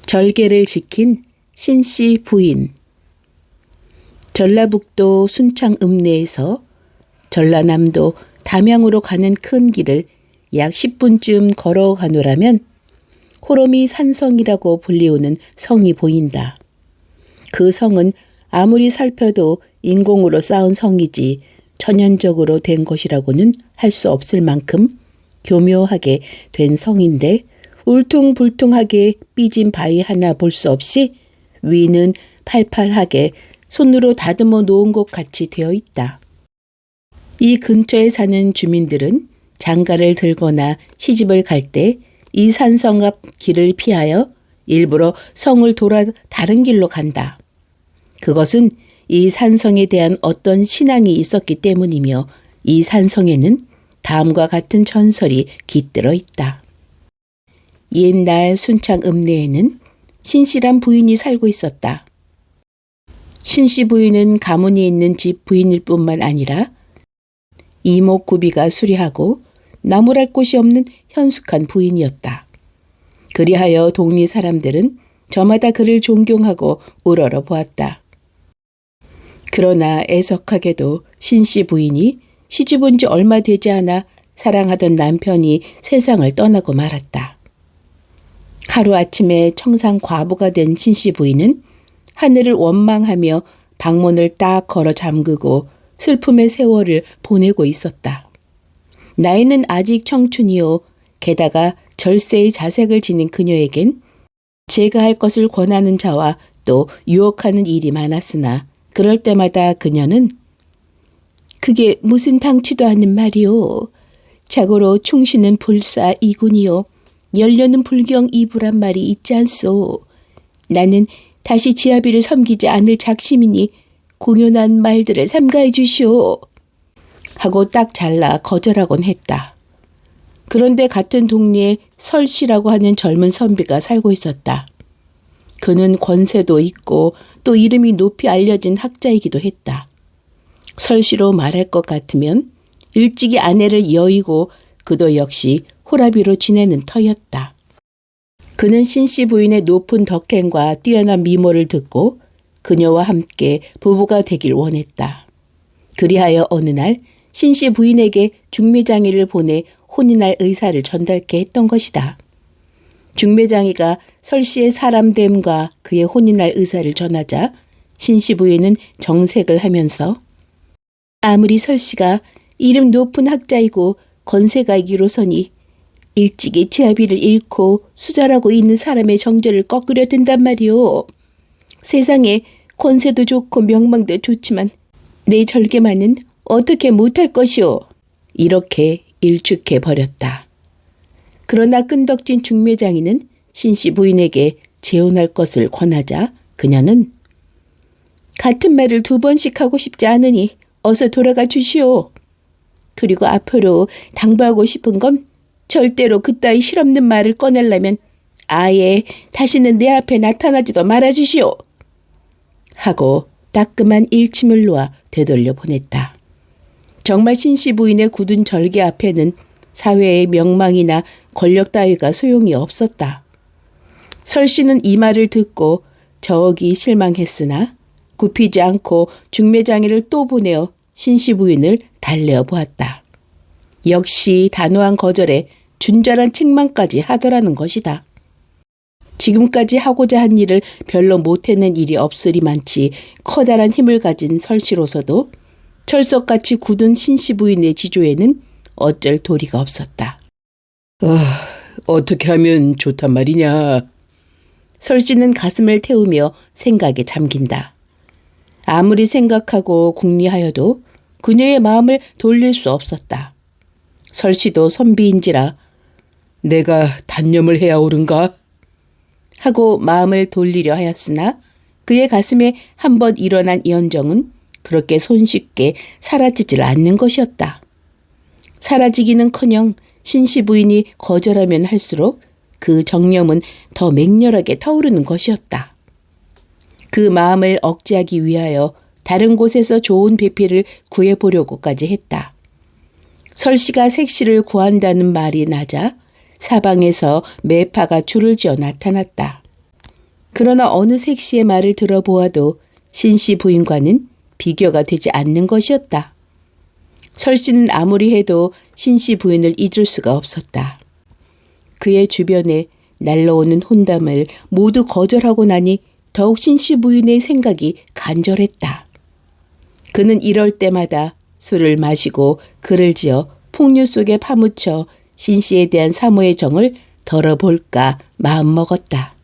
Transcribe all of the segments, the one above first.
절개를 지킨 신씨 부인. 전라북도 순창 읍내에서 전라남도 담양으로 가는 큰 길을 약 10분쯤 걸어가노라면 호로미 산성이라고 불리우는 성이 보인다. 그 성은 아무리 살펴도 인공으로 쌓은 성이지 천연적으로 된 것이라고는 할 수 없을 만큼 교묘하게 된 성인데 울퉁불퉁하게 삐진 바위 하나 볼 수 없이 위는 팔팔하게 손으로 다듬어 놓은 것 같이 되어 있다. 이 근처에 사는 주민들은 장가를 들거나 시집을 갈 때 이 산성 앞 길을 피하여 일부러 성을 돌아 다른 길로 간다. 그것은 이 산성에 대한 어떤 신앙이 있었기 때문이며 이 산성에는 다음과 같은 전설이 깃들어 있다. 옛날 순창 읍내에는 신씨란 부인이 살고 있었다. 신씨 부인은 가문이 있는 집 부인일 뿐만 아니라 이목구비가 수려하고 나무랄 곳이 없는 현숙한 부인이었다. 그리하여 동리 사람들은 저마다 그를 존경하고 우러러 보았다. 그러나 애석하게도 신씨 부인이 시집온 지 얼마 되지 않아 사랑하던 남편이 세상을 떠나고 말았다. 하루아침에 청상 과부가 된 신씨 부인은 하늘을 원망하며 방문을 딱 걸어 잠그고 슬픔의 세월을 보내고 있었다. 나이는 아직 청춘이요. 게다가 절세의 자색을 지닌 그녀에겐 제가 할 것을 권하는 자와 또 유혹하는 일이 많았으나 그럴 때마다 그녀는 그게 무슨 당치도 않는 말이오. 자고로 충신은 불사 이군이요. 연료는 불경 이부란 말이 있지 않소. 나는 다시 지아비를 섬기지 않을 작심이니 공연한 말들을 삼가해 주시오. 하고 딱 잘라 거절하곤 했다. 그런데 같은 동네에 설씨라고 하는 젊은 선비가 살고 있었다. 그는 권세도 있고 또 이름이 높이 알려진 학자이기도 했다. 설씨로 말할 것 같으면 일찍이 아내를 여의고 그도 역시 호라비로 지내는 터였다. 그는 신씨 부인의 높은 덕행과 뛰어난 미모를 듣고 그녀와 함께 부부가 되길 원했다. 그리하여 어느 날 신씨 부인에게 중매장이를 보내 혼인할 의사를 전달케 했던 것이다. 중매장이가 설씨의 사람됨과 그의 혼인할 의사를 전하자 신씨 부인은 정색을 하면서 아무리 설씨가 이름 높은 학자이고 건세가 이기로서니 일찍이 지아비를 잃고 수절하고 있는 사람의 정절을 꺾으려 든단 말이오. 세상에 권세도 좋고 명망도 좋지만 내 절개만은 어떻게 못할 것이오. 이렇게 일축해 버렸다. 그러나 끈덕진 중매장이는 신씨 부인에게 재혼할 것을 권하자 그녀는 같은 말을 2번씩 하고 싶지 않으니 어서 돌아가 주시오. 그리고 앞으로 당부하고 싶은 건 절대로 그따위 실없는 말을 꺼내려면 아예 다시는 내 앞에 나타나지도 말아주시오. 하고 따끔한 일침을 놓아 되돌려 보냈다. 정말 신씨 부인의 굳은 절개 앞에는 사회의 명망이나 권력 따위가 소용이 없었다. 설씨는 이 말을 듣고 저기 실망했으나 굽히지 않고 중매장이를 또 보내어 신씨 부인을 달래어 보았다. 역시 단호한 거절에 준절한 책망까지 하더라는 것이다. 지금까지 하고자 한 일을 별로 못해낸 일이 없으리만치 커다란 힘을 가진 설씨로서도 철석같이 굳은 신씨 부인의 지조에는 어쩔 도리가 없었다. 어떻게 하면 좋단 말이냐. 설씨는 가슴을 태우며 생각에 잠긴다. 아무리 생각하고 궁리하여도 그녀의 마음을 돌릴 수 없었다. 설씨도 선비인지라 내가 단념을 해야 옳은가? 하고 마음을 돌리려 하였으나 그의 가슴에 한번 일어난 이언정은 그렇게 손쉽게 사라지질 않는 것이었다. 사라지기는커녕 신씨 부인이 거절하면 할수록 그 정념은 더 맹렬하게 타오르는 것이었다. 그 마음을 억제하기 위하여 다른 곳에서 좋은 배필을 구해보려고까지 했다. 설씨가 색시를 구한다는 말이 나자 사방에서 매파가 줄을 지어 나타났다. 그러나 어느 색시의 말을 들어보아도 신씨 부인과는 비교가 되지 않는 것이었다. 설씨는 아무리 해도 신씨 부인을 잊을 수가 없었다. 그의 주변에 날라오는 혼담을 모두 거절하고 나니 더욱 신씨 부인의 생각이 간절했다. 그는 이럴 때마다 술을 마시고 글을 지어 풍류 속에 파묻혀 신씨에 대한 사모의 정을 덜어볼까 마음먹었다.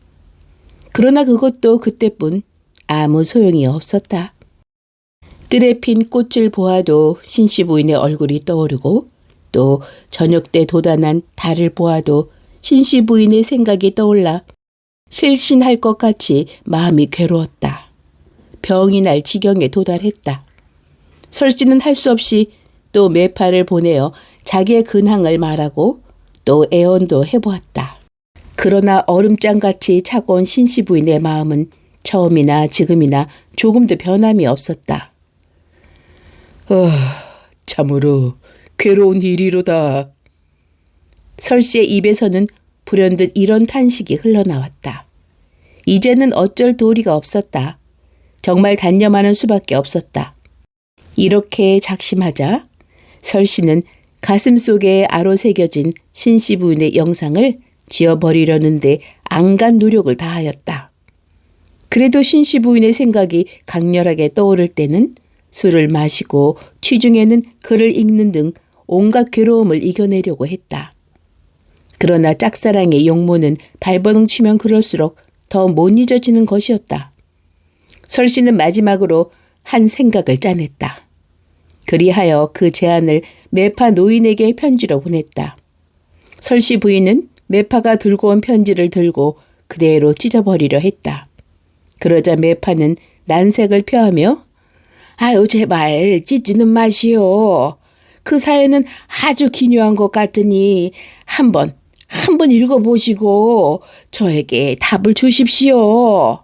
그러나 그것도 그때뿐 아무 소용이 없었다. 뜰에 핀 꽃을 보아도 신씨 부인의 얼굴이 떠오르고 또 저녁 때 돋아난 달을 보아도 신씨 부인의 생각이 떠올라 실신할 것 같이 마음이 괴로웠다. 병이 날 지경에 도달했다. 설씨는 할 수 없이 또 매파를 보내어 자기의 근황을 말하고 또 애원도 해보았다. 그러나 얼음장같이 차가운 신씨 부인의 마음은 처음이나 지금이나 조금도 변함이 없었다. 참으로 괴로운 일이로다. 설씨의 입에서는 불현듯 이런 탄식이 흘러나왔다. 이제는 어쩔 도리가 없었다. 정말 단념하는 수밖에 없었다. 이렇게 작심하자 설씨는 가슴 속에 아로 새겨진 신씨 부인의 영상을 지워버리려는데 안간 노력을 다하였다. 그래도 신씨 부인의 생각이 강렬하게 떠오를 때는 술을 마시고 취중에는 글을 읽는 등 온갖 괴로움을 이겨내려고 했다. 그러나 짝사랑의 용모는 발버둥 치면 그럴수록 더 못 잊어지는 것이었다. 설씨는 마지막으로 한 생각을 짜냈다. 그리하여 그 제안을 매파 노인에게 편지로 보냈다. 설씨 부인은 매파가 들고 온 편지를 들고 그대로 찢어버리려 했다. 그러자 매파는 난색을 표하며 아유 제발 찢지는 마시오. 그 사연은 아주 기묘한 것 같으니 한번 읽어보시고 저에게 답을 주십시오.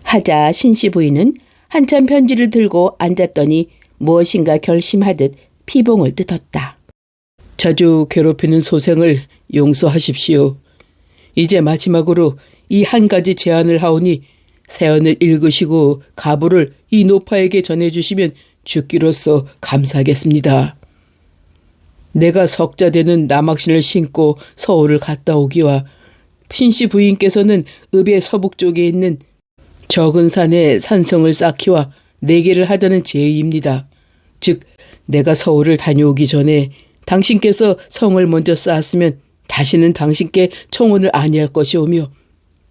하자 신씨 부인은 한참 편지를 들고 앉았더니 무엇인가 결심하듯 피봉을 뜯었다. 자주 괴롭히는 소생을 용서하십시오. 이제 마지막으로 이 한 가지 제안을 하오니 사연을 읽으시고 가부를 이 노파에게 전해주시면 죽기로써 감사하겠습니다. 내가 석자 되는 남학신을 신고 서울을 갔다 오기와 신씨 부인께서는 읍의 서북 쪽에 있는 적은 산에 산성을 쌓기와 내기를 하자는 제의입니다. 즉 내가 서울을 다녀오기 전에 당신께서 성을 먼저 쌓았으면 다시는 당신께 청혼을 아니할 것이오며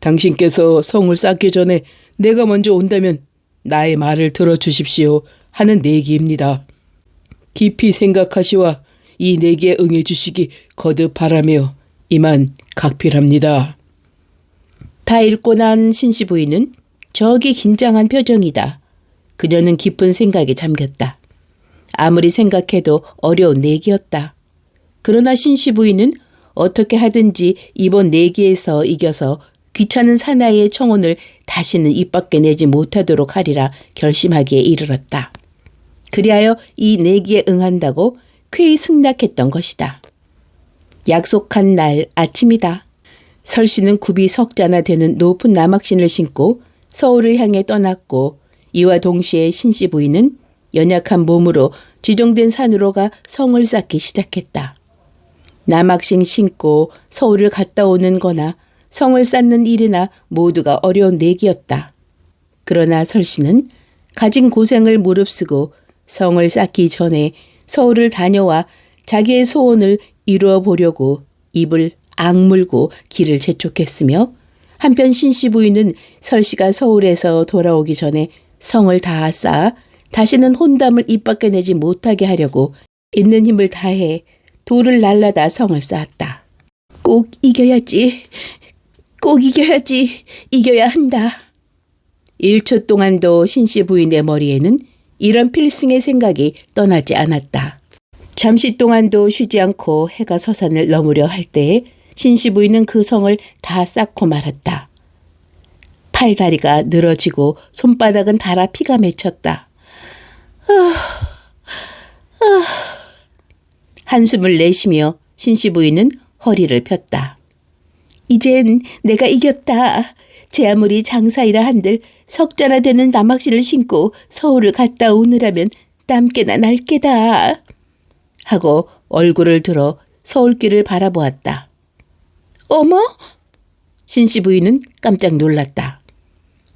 당신께서 성을 쌓기 전에 내가 먼저 온다면 나의 말을 들어주십시오 하는 내기입니다. 깊이 생각하시와 이 내기에 응해주시기 거듭 바라며 이만 각필합니다. 다 읽고 난 신씨 부인은 저기 긴장한 표정이다. 그녀는 깊은 생각에 잠겼다. 아무리 생각해도 어려운 내기였다. 그러나 신씨 부인은 어떻게 하든지 이번 내기에서 이겨서 귀찮은 사나이의 청혼을 다시는 입 밖에 내지 못하도록 하리라 결심하기에 이르렀다. 그리하여 이 내기에 응한다고 쾌히 승낙했던 것이다. 약속한 날 아침이다. 설씨는 굽이 석자나 되는 높은 남학신을 신고 서울을 향해 떠났고 이와 동시에 신씨 부인은 연약한 몸으로 지정된 산으로 가 성을 쌓기 시작했다. 남학신 신고 서울을 갔다 오는 거나 성을 쌓는 일이나 모두가 어려운 내기였다. 그러나 설씨는 가진 고생을 무릅쓰고 성을 쌓기 전에 서울을 다녀와 자기의 소원을 이루어 보려고 입을 악물고 길을 재촉했으며 한편 신씨 부인은 설씨가 서울에서 돌아오기 전에 성을 다 쌓아 다시는 혼담을 입 밖에 내지 못하게 하려고 있는 힘을 다해 돌을 날라다 성을 쌓았다. 꼭 이겨야지. 꼭 이겨야지. 이겨야 한다. 1초 동안도 신씨 부인의 머리에는 이런 필승의 생각이 떠나지 않았다. 잠시 동안도 쉬지 않고 해가 서산을 넘으려 할 때에 신씨 부인은 그 성을 다 쌓고 말았다. 팔다리가 늘어지고 손바닥은 닳아 피가 맺혔다. 한숨을 내쉬며 신씨 부인은 허리를 폈다. 이젠 내가 이겼다. 제 아무리 장사이라 한들 석자나 되는 나막시를 신고 서울을 갔다 오느라면 땀깨나 날깨다. 하고 얼굴을 들어 서울길을 바라보았다. 어머? 신씨 부인은 깜짝 놀랐다.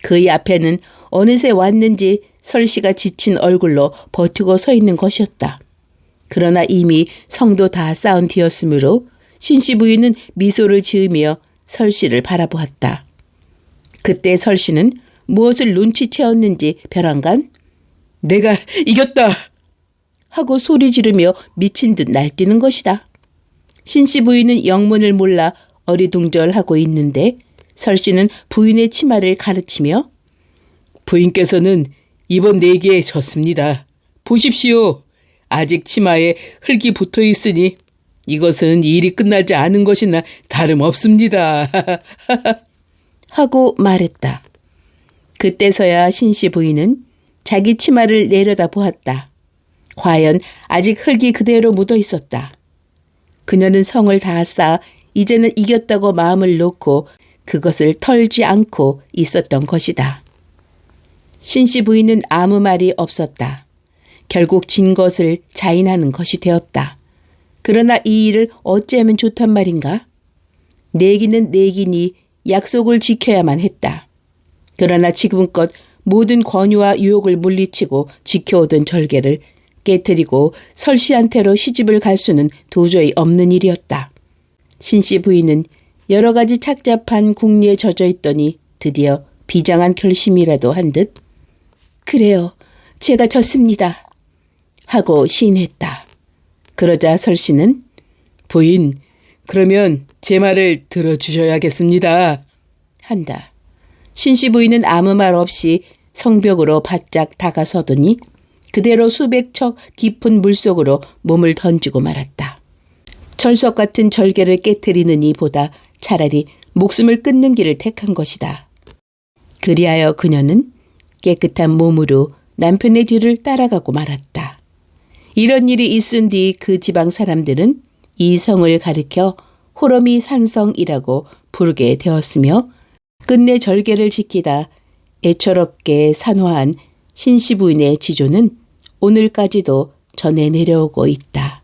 그의 앞에는 어느새 왔는지 설씨가 지친 얼굴로 버티고 서 있는 것이었다. 그러나 이미 성도 다 쌓은 뒤였으므로 신씨 부인은 미소를 지으며 설씨를 바라보았다. 그때 설씨는 무엇을 눈치채었는지 벼랑간 내가 이겼다! 하고 소리 지르며 미친 듯 날뛰는 것이다. 신씨 부인은 영문을 몰라 어리둥절하고 있는데 설씨는 부인의 치마를 가르치며 부인께서는 이번 내기에 졌습니다. 보십시오. 아직 치마에 흙이 붙어 있으니 이것은 일이 끝나지 않은 것이나 다름없습니다. 하고 말했다. 그때서야 신씨 부인은 자기 치마를 내려다 보았다. 과연 아직 흙이 그대로 묻어 있었다. 그녀는 성을 다 쌓아 이제는 이겼다고 마음을 놓고 그것을 털지 않고 있었던 것이다. 신씨 부인은 아무 말이 없었다. 결국 진 것을 자인하는 것이 되었다. 그러나 이 일을 어찌하면 좋단 말인가? 내기는 내기니 약속을 지켜야만 했다. 그러나 지금껏 모든 권유와 유혹을 물리치고 지켜오던 절개를 깨뜨리고 설씨한테로 시집을 갈 수는 도저히 없는 일이었다. 신씨 부인은 여러 가지 착잡한 궁리에 젖어 있더니 드디어 비장한 결심이라도 한 듯 그래요. 제가 졌습니다. 하고 시인했다. 그러자 설씨는 부인, 그러면 제 말을 들어주셔야겠습니다. 한다. 신씨 부인은 아무 말 없이 성벽으로 바짝 다가서더니 그대로 수백 척 깊은 물속으로 몸을 던지고 말았다. 철석 같은 절개를 깨트리는 이보다 차라리 목숨을 끊는 길을 택한 것이다. 그리하여 그녀는 깨끗한 몸으로 남편의 뒤를 따라가고 말았다. 이런 일이 있은 뒤 그 지방 사람들은 이 성을 가리켜 호러미 산성이라고 부르게 되었으며 끝내 절개를 지키다 애처롭게 산화한 신씨 부인의 지조는 오늘까지도 전해 내려오고 있다.